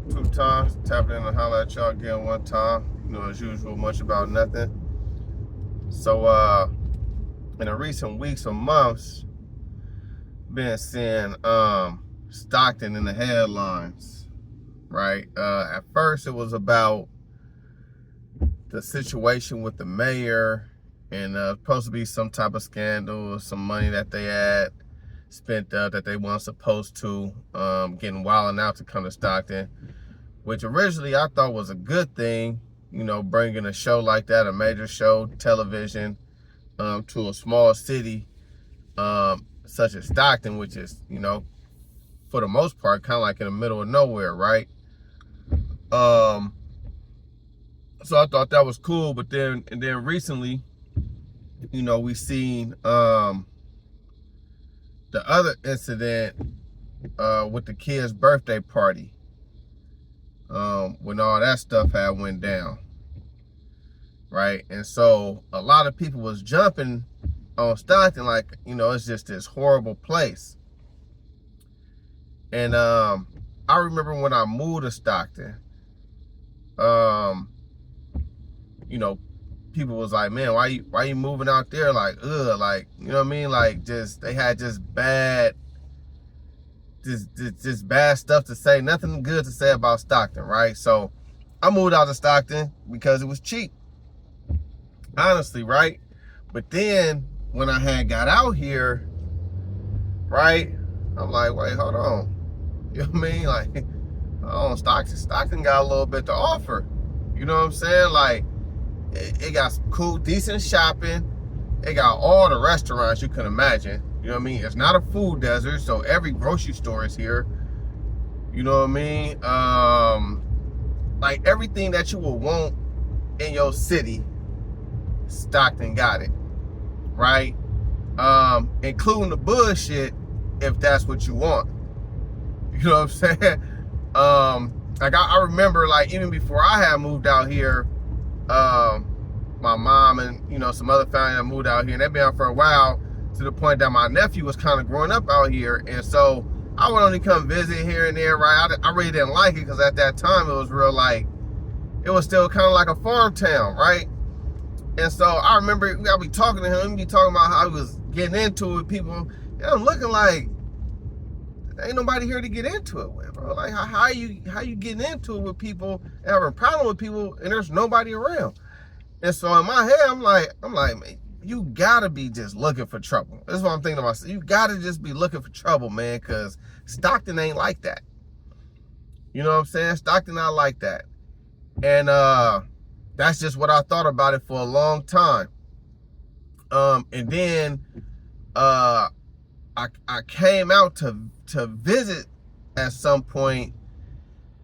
two times. Tapping in and holler at y'all again one time. You know, as usual, much about nothing. So, in the recent weeks or months, been seeing Stockton in the headlines, right? At first, it was about the situation with the mayor, and supposed to be some type of scandal or some money that they had spent that they weren't supposed to, getting wilding out to come to Stockton, which originally I thought was a good thing, you know, bringing a show like that, a major show, television, to a small city such as Stockton, which is, you know, for the most part, kind of like in the middle of nowhere, right? So I thought that was cool, but then recently, you know, we seen the other incident with the kid's birthday party, when all that stuff had went down, right? And so a lot of people was jumping on Stockton like, you know, it's just this horrible place. And I remember when I moved to Stockton, you know, people was like, man, why you moving out there? Like, ugh, like, you know what I mean? Like, just, they had just bad stuff to say, nothing good to say about Stockton, right? So I moved out to Stockton because it was cheap, honestly, right? But then when I had got out here, right, I'm like, wait, hold on. You know what I mean? Like, hold on, Stockton got a little bit to offer. You know what I'm saying? Like, it got some cool, decent shopping. It got all the restaurants you can imagine. You know what I mean? It's not a food desert, so every grocery store is here. You know what I mean? Like everything that you would want in your city, Stockton got it, right? Including the bullshit, if that's what you want. You know what I'm saying? Like I remember, like even before I had moved out here, my mom and, you know, some other family that moved out here, and they've been out for a while, to the point that my nephew was kind of growing up out here, and so I would only come visit here and there, right? I really didn't like it because at that time it was real, like, it was still kind of like a farm town, right? And so I remember I'd be talking to him, he'd be talking about how he was getting into it with people, and I'm looking like, ain't nobody here to get into it with, bro. Like, how you getting into it with people and having a problem with people and there's nobody around? And so in my head, I'm like, man, you gotta be just looking for trouble. That's what I'm thinking to myself. You gotta just be looking for trouble, man, because Stockton ain't like that. You know what I'm saying? Stockton not like that. And that's just what I thought about it for a long time. And then I came out to visit at some point,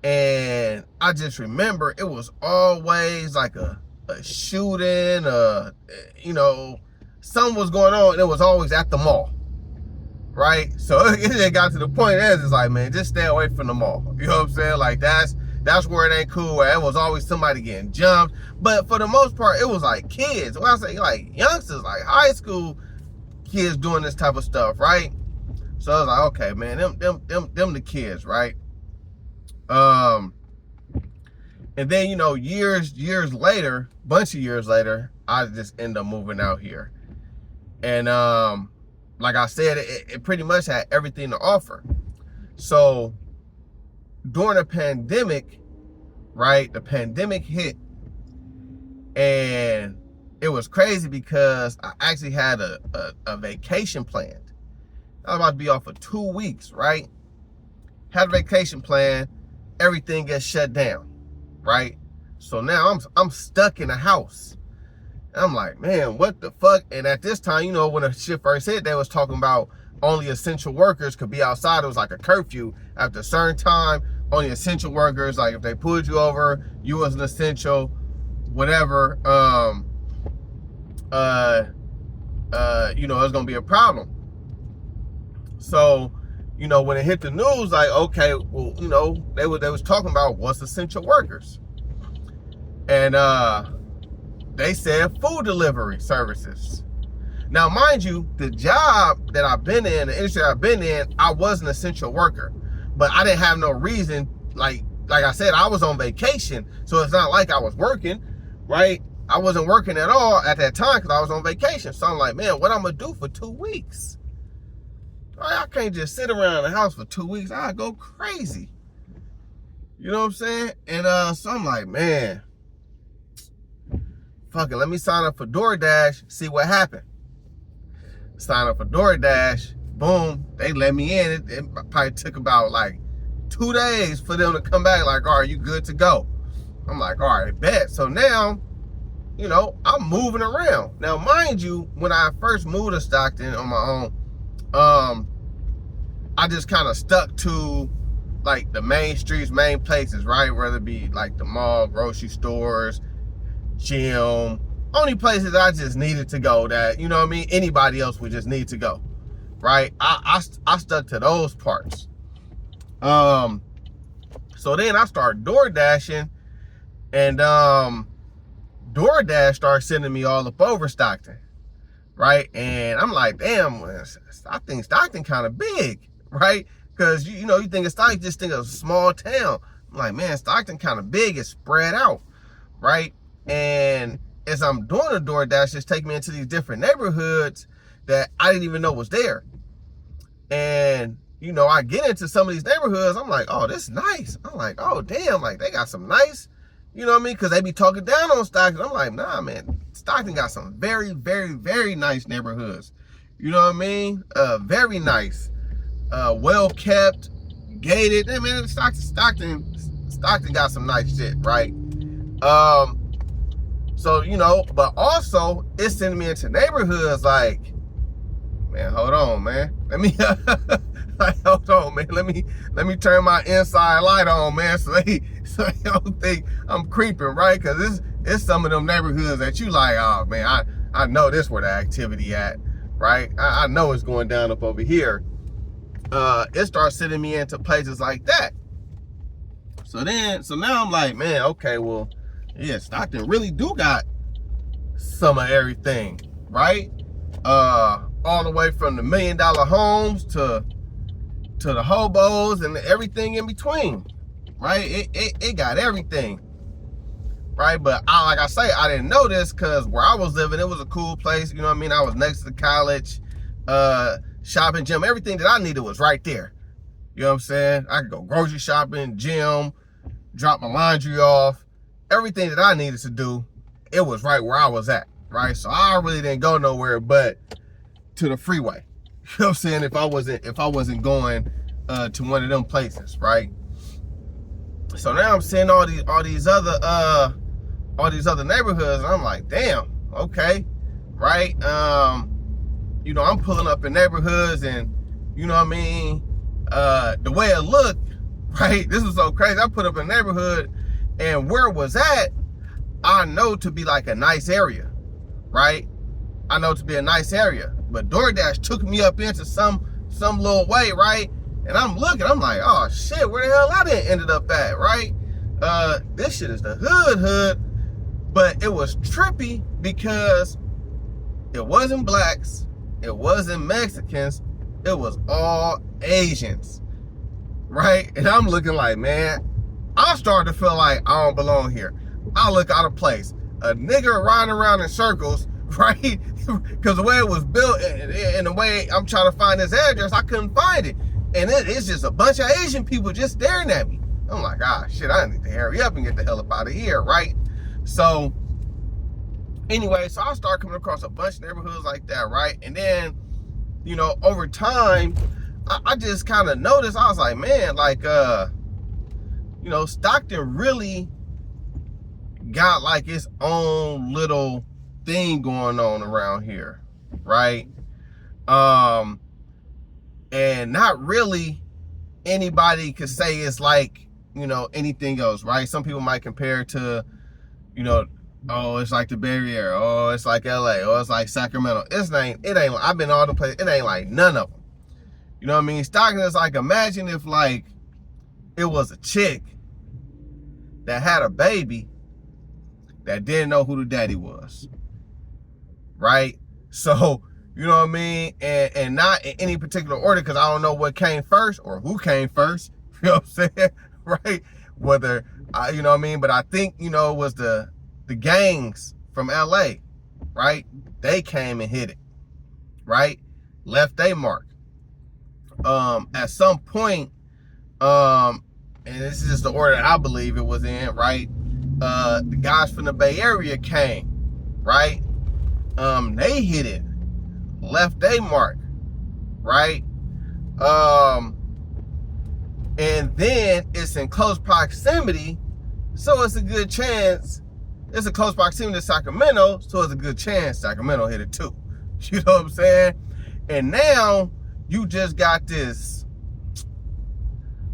and I just remember it was always like a shooting, you know, something was going on, and it was always at the mall, right? So it got to the point it's like, man, just stay away from the mall. You know what I'm saying? Like that's where it ain't cool, where it was always somebody getting jumped. But for the most part, it was like kids. When I say like youngsters, like high school kids doing this type of stuff, right? So I was like, okay, man, them the kids, right? And then, you know, years later, bunch of years later, I just end up moving out here. And like I said, it pretty much had everything to offer. So during the pandemic, right, the pandemic hit, and it was crazy because I actually had a vacation planned. I was about to be off for 2 weeks, right? Had a vacation plan, everything gets shut down, right? So now I'm stuck in a house. And I'm like, man, what the fuck? And at this time, you know, when the shit first hit, they was talking about only essential workers could be outside. It was like a curfew. After a certain time, only essential workers, like if they pulled you over, you was an essential, whatever, you know, it's gonna be a problem. So, you know, when it hit the news, like, okay, well, you know, they was talking about what's essential workers. And they said food delivery services. Now, mind you, the job that I've been in, the industry I've been in, I was an essential worker. But I didn't have no reason, like, like I said, I was on vacation, so it's not like I was working, right? I wasn't working at all at that time because I was on vacation. So I'm like, man, what I'm gonna do for 2 weeks? Right? I can't just sit around the house for 2 weeks. I go crazy. You know what I'm saying? And so I'm like, man, fuck it, let me sign up for DoorDash, see what happened. Sign up for DoorDash, boom, they let me in. It probably took about like 2 days for them to come back like, all right, you good to go. I'm like, all right, bet. So now, you know, I'm moving around. Now, mind you, when I first moved to Stockton on my own, I just kind of stuck to like the main streets, main places, right? Whether it be like the mall, grocery stores, gym, only places I just needed to go that, you know what I mean, anybody else would just need to go, right? I stuck to those parts. So then I started door dashing, and DoorDash started sending me all up over Stockton, right? And I'm like, damn, I think Stockton kind of big, right? Because you know, you think of Stockton, just think of a small town. I'm like, man, Stockton kind of big, it's spread out, right? And as I'm doing the DoorDash, it's taking me into these different neighborhoods that I didn't even know was there. And you know, I get into some of these neighborhoods, I'm like, oh, this is nice. I'm like, oh, damn, like they got some nice, you know what I mean? Because they be talking down on Stockton. I'm like, nah, man, Stockton got some very, very, very nice neighborhoods. You know what I mean? Very nice, well kept, gated. I mean, Stockton got some nice shit, right? So, you know, but also it's sending me into neighborhoods like, man, hold on, man. Let me hold on, man. Let me turn my inside light on, man, so they don't think I'm creeping, right? Because it's some of them neighborhoods that you like, oh man, I know this where the activity at, right? I know it's going down up over here. It starts sending me into places like that. So now I'm like, man, okay, well, yeah, Stockton really do got some of everything, right? All the way from the $1 million homes to the hobos and everything in between, right? It got everything, right? But like I say, I didn't know this because where I was living, it was a cool place. You know what I mean? I was next to the college, shopping, gym. Everything that I needed was right there. You know what I'm saying? I could go grocery shopping, gym, drop my laundry off. Everything that I needed to do, it was right where I was at, right? So I really didn't go nowhere but to the freeway. You know what I'm saying? If I wasn't going to one of them places, right? So now I'm seeing all these other neighborhoods, and I'm like, damn, okay, right? You know, I'm pulling up in neighborhoods, and you know what I mean? The way it looked, right? This was so crazy. I put up a neighborhood, and where it was at, I know to be like a nice area, right? I know to be a nice area. But DoorDash took me up into some little way, right? And I'm looking, I'm like, oh shit, where the hell I done ended up at, right? This shit is the hood, but it was trippy because it wasn't blacks, it wasn't Mexicans, it was all Asians, right? And I'm looking like, man, I'm starting to feel like I don't belong here. I look out of place. A nigga riding around in circles, right? Because the way it was built and the way I'm trying to find this address, I couldn't find it. And it's just a bunch of Asian people just staring at me. I'm like, ah, shit, I need to hurry up and get the hell up out of here, right? So, anyway, so I started coming across a bunch of neighborhoods like that, right? And then, you know, over time, I just kind of noticed, I was like, man, like, you know, Stockton really got like its own little thing going on around here, right? And not really anybody could say it's like, you know, anything else, right? Some people might compare it to, you know, oh, it's like the Bay Area, oh, it's like LA, oh, it's like Sacramento. It ain't, I've been all the places, it ain't like none of them. You know what I mean? Stockton is like, imagine if like it was a chick that had a baby that didn't know who the daddy was, right? So, you know what I mean? And not in any particular order, because I don't know what came first or who came first, you know what I'm saying? Right? whether, you know what I mean? But I think, you know, it was the gangs from LA, right? They came and hit it, right? Left their mark. At some point, and this is just the order I believe it was in, right? The guys from the Bay Area came, right? They hit it, left their mark, right? And then it's in close proximity, so it's a good chance. It's a close proximity to Sacramento, so it's a good chance Sacramento hit it too. You know what I'm saying? And now you just got this,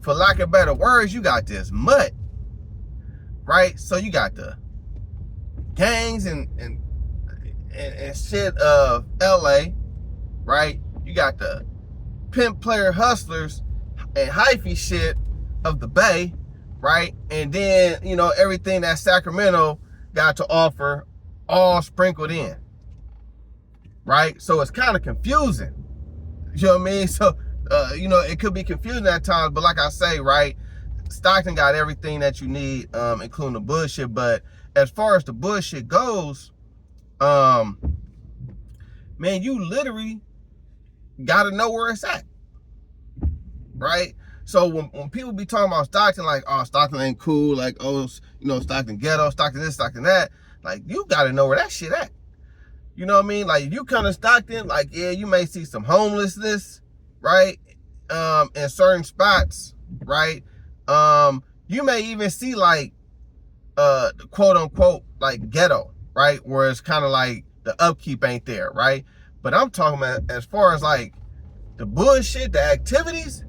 for lack of better words, you got this mutt, right? So you got the gangs and shit of LA, right? You got the pimp player hustlers and hyphy shit of the Bay, right? And then, you know, everything that Sacramento got to offer all sprinkled in, right? So it's kind of confusing. You know what I mean? So, you know, it could be confusing at times, but like I say, right, Stockton got everything that you need, including the bullshit. But as far as the bullshit goes, man, you literally gotta know where it's at, right? So when people be talking about Stockton, like, oh, Stockton ain't cool, like, oh, you know, Stockton ghetto, Stockton this, Stockton that, like, you gotta know where that shit at. You know what I mean? Like, if you come to Stockton, like, yeah, you may see some homelessness, right? In certain spots, right? You may even see, like, quote unquote, like, ghetto, right? Where it's kind of like the upkeep ain't there, right? But I'm talking about as far as, like, the bullshit, the activities,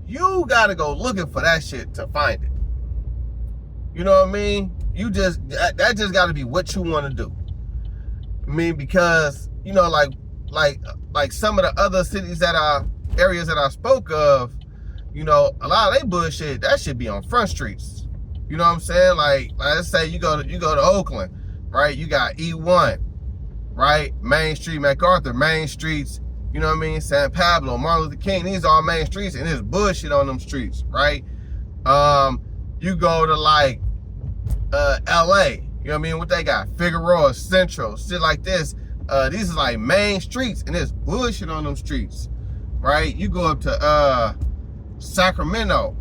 you gotta go looking for that shit to find it. You know what I mean? You just, that just gotta be what you want to do. I mean, because, you know, like some of the other cities areas that I spoke of, you know, a lot of they bullshit, that should be on front streets. You know what I'm saying? Like let's say you go to Oakland, right? You got E1, right? Main Street, MacArthur, main streets, you know what I mean? San Pablo, Martin Luther King, these are all main streets, and there's bullshit on them streets, right? You go to like LA, you know what I mean? What they got? Figueroa, Central, shit like this. These are like main streets, and there's bullshit on them streets, right? You go up to Sacramento,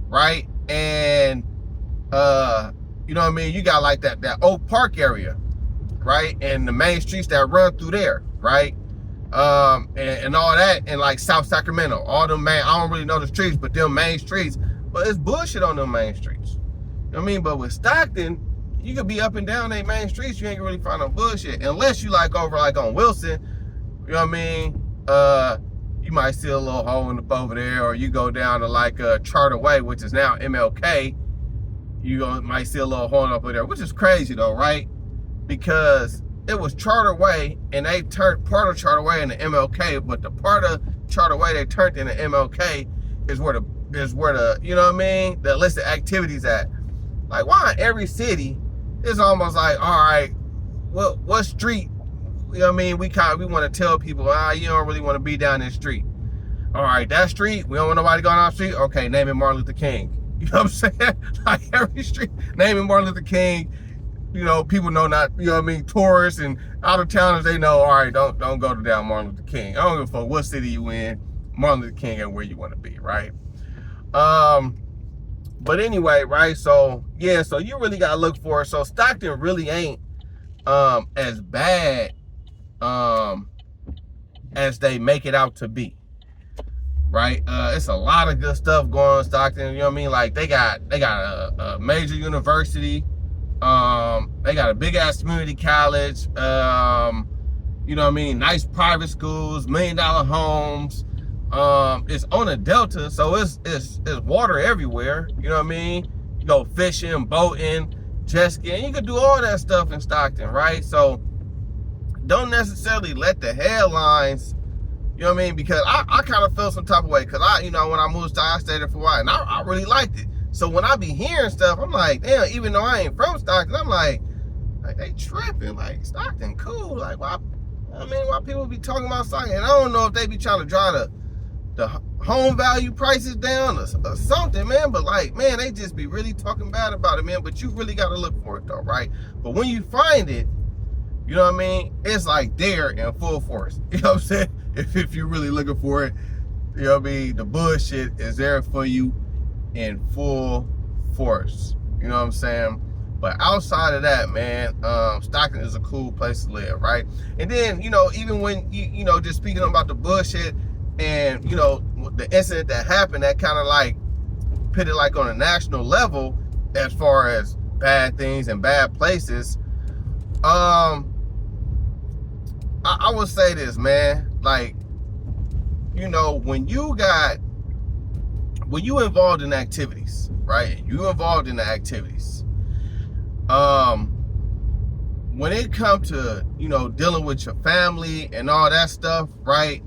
right? And you know what I mean? You got like that Oak Park area, right? And the main streets that run through there, right? And all that, and like South Sacramento, all them main, I don't really know the streets, but them main streets, but it's bullshit on them main streets. You know what I mean? But with Stockton, you could be up and down they main streets, you ain't gonna really find no bullshit. Unless you like over like on Wilson, you know what I mean? You might see a little hole in the over there, or you go down to like Charter Way, which is now MLK. You might see a little hole up there, which is crazy though, right? Because it was Charter Way, and they turned part of Charter Way into MLK, but the part of Charter Way they turned into MLK is where the you know what I mean, the illicit activities at. Like, why in every city, it's almost like, all right, what street, you know what I mean, we want to tell people, you don't really want to be down this street. All right, that street, we don't want nobody going on the street. Okay, name it Martin Luther King. You know what I'm saying? Like every street, name it Martin Luther King. You know, people know not, you know what I mean, tourists and out of towners, they know, all right, don't go to down Martin Luther King. I don't give a fuck what city you in, Martin Luther King ain't where you want to be, right? But anyway, right, so yeah, so you really gotta look for it. So Stockton really ain't as bad as they make it out to be, right? It's a lot of good stuff going on in Stockton, you know what I mean? Like they got a major university, they got a big ass community college, you know what I mean, nice private schools, $1 million homes. It's on a delta, so it's water everywhere, you know what I mean? You go fishing, boating, jet skiing, you can do all that stuff in Stockton, right? So don't necessarily let the headlines, you know what I mean? Because I kind of feel some type of way, because you know, when I moved to Stockton, I stayed there for a while, and I really liked it. So when I be hearing stuff, I'm like, damn, even though I ain't from Stockton, I'm like they tripping, like Stockton cool, like why? I mean, why people be talking about Stockton? And I don't know if they be trying to draw the the home value prices down or something, man. But like, man, they just be really talking bad about it, man. But you really got to look for it though, right? But when you find it, you know what I mean? It's like there in full force. You know what I'm saying? If you're really looking for it, you know what I mean? The bullshit is there for you in full force. You know what I'm saying? But outside of that, man, Stockton is a cool place to live, right? And then, you know, even when you know, just speaking about the bullshit and, you know, the incident that happened that kind of like put it like on a national level as far as bad things and bad places, I would say this, man, like, you know, when you involved in activities, right? You involved in the activities. When it comes to, you know, dealing with your family and all that stuff, right?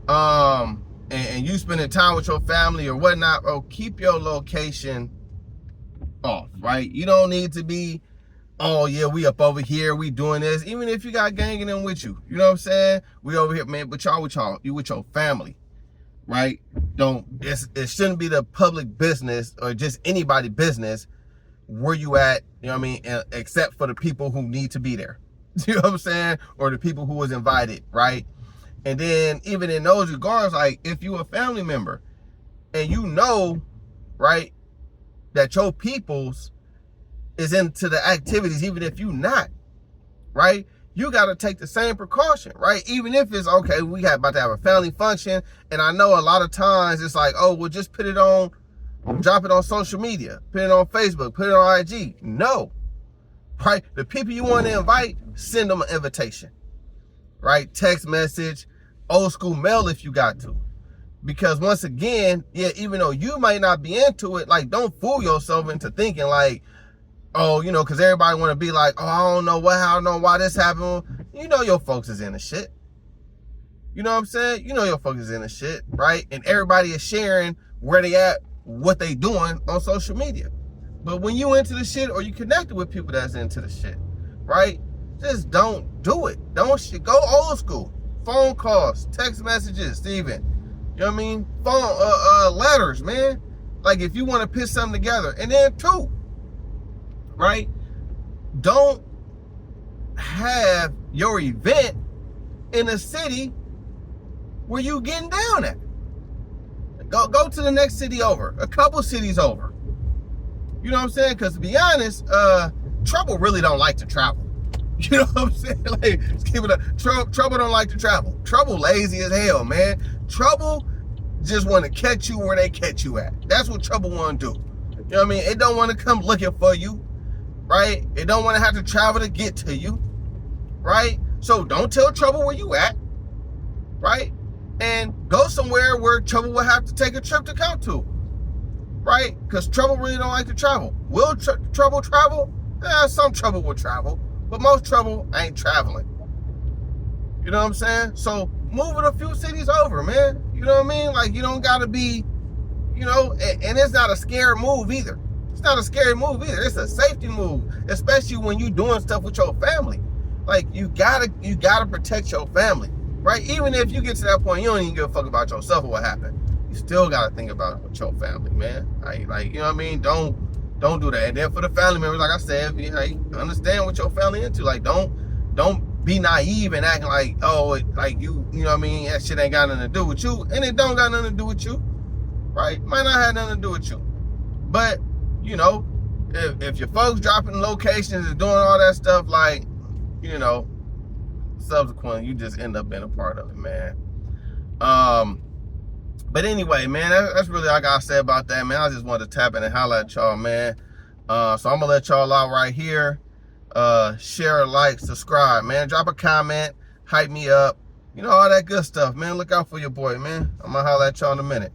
And you spending time with your family or whatnot, bro, keep your location off, right? You don't need to be, oh yeah, we up over here, we doing this. Even if you got gang in them with you, you know what I'm saying? We over here, man, but y'all you with your family, right? It shouldn't be the public business or just anybody business where you at, you know what I mean? Except for the people who need to be there, you know what I'm saying? Or the people who was invited, right? And then even in those regards, like if you a family member and you know, right, that your people's is into the activities, even if you not, right? You got to take the same precaution, right? Even if it's, okay, we about to have a family function, and I know a lot of times it's like, oh, we'll just put it on, drop it on social media, put it on Facebook, put it on IG. No, right? The people you want to invite, send them an invitation, right? Text message, old school mail if you got to. Because once again, yeah, even though you might not be into it, like, don't fool yourself into thinking like, oh, you know, because everybody want to be like, oh, I don't know why this happened. You know your folks is in the shit. You know what I'm saying? You know your folks is in the shit, right? And everybody is sharing where they at, what they doing on social media. But when you into the shit or you connected with people that's into the shit, right? Just don't do it. Go old school. Phone calls, text messages, even. You know what I mean? Letters, man. Like if you want to put something together. And then two, right? Don't have your event in a city where you getting down at. Go to the next city over, a couple cities over. You know what I'm saying? Because to be honest, Trouble really don't like to travel. You know what I'm saying? Like, keep it up. Trouble don't like to travel. Trouble lazy as hell, man. Trouble just want to catch you where they catch you at. That's what Trouble want to do. You know what I mean? It don't want to come looking for you, right? It don't want to have to travel to get to you, right? So don't tell Trouble where you at, right? And go somewhere where Trouble will have to take a trip to come to, right? Because Trouble really don't like to travel. Will Trouble travel? Some Trouble will travel, but most Trouble ain't traveling. You know what I'm saying? So move it a few cities over, man. You know what I mean? Like, you don't gotta be, you know, and it's not a scary move either. It's not a scary move either. It's a safety move, especially when you doing stuff with your family. Like, you gotta protect your family, right? Even if you get to that point, you don't even give a fuck about yourself or what happened. You still gotta think about it with your family, man. Like, you know what I mean? Don't do that. And then for the family members, like I said, like, understand what your family into. Like, don't be naive and acting like, oh, like you know what I mean? That shit ain't got nothing to do with you, and it don't got nothing to do with you, right? Might not have nothing to do with you, but you know, if your folks dropping locations and doing all that stuff, like, you know, subsequently you just end up being a part of it, man. But anyway, man, that's really all I gotta say about that, man. I just wanted to tap in and holler at y'all, man. So I'm gonna let y'all out right here. Share, like, subscribe, man. Drop a comment, hype me up, you know, all that good stuff, man. Look out for your boy, man. I'm gonna holler at y'all in a minute.